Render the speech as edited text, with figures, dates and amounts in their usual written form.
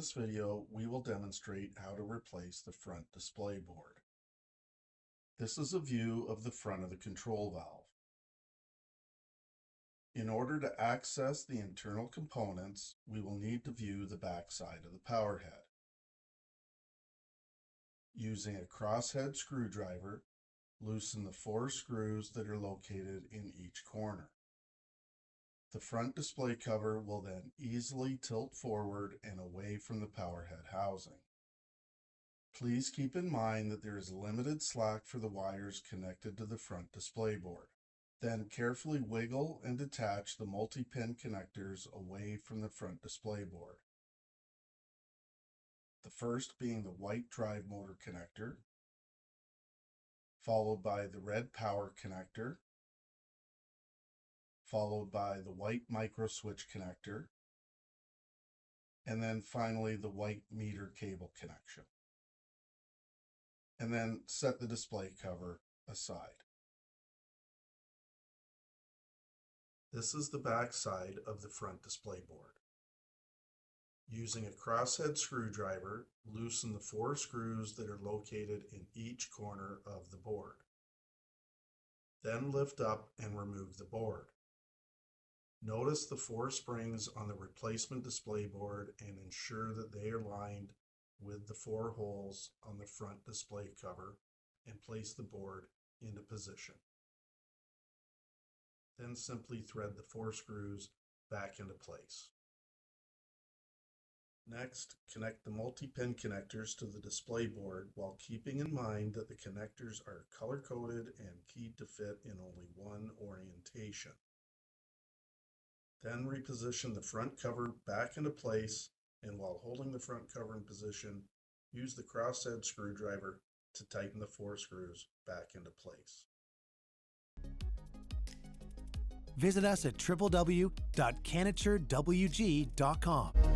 this video, we will demonstrate how to replace the front display board. This is a view of the front of the control valve. In order to access the internal components, we will need to view the back side of the power head. Using a crosshead screwdriver, loosen the 4 screws that are located in each corner. The front display cover will then easily tilt forward and away from the power head housing. Please keep in mind that there is limited slack for the wires connected to the front display board. Then carefully wiggle and detach the multi-pin connectors away from the front display board. The first being the white drive motor connector, followed by the red power connector, followed by the white micro switch connector, and then finally the white meter cable connection. And then set the display cover aside. This is the back side of the front display board. Using a crosshead screwdriver, loosen the 4 screws that are located in each corner of the board. Then lift up and remove the board. Notice the 4 springs on the replacement display board and ensure that they are lined with the 4 holes on the front display cover and place the board into position. Then simply thread the 4 screws back into place. Next, connect the multi-pin connectors to the display board while keeping in mind that the connectors are color-coded and keyed to fit in only one orientation. Then reposition the front cover back into place, and while holding the front cover in position, use the crosshead screwdriver to tighten the 4 screws back into place. Visit us at www.canaturewg.com.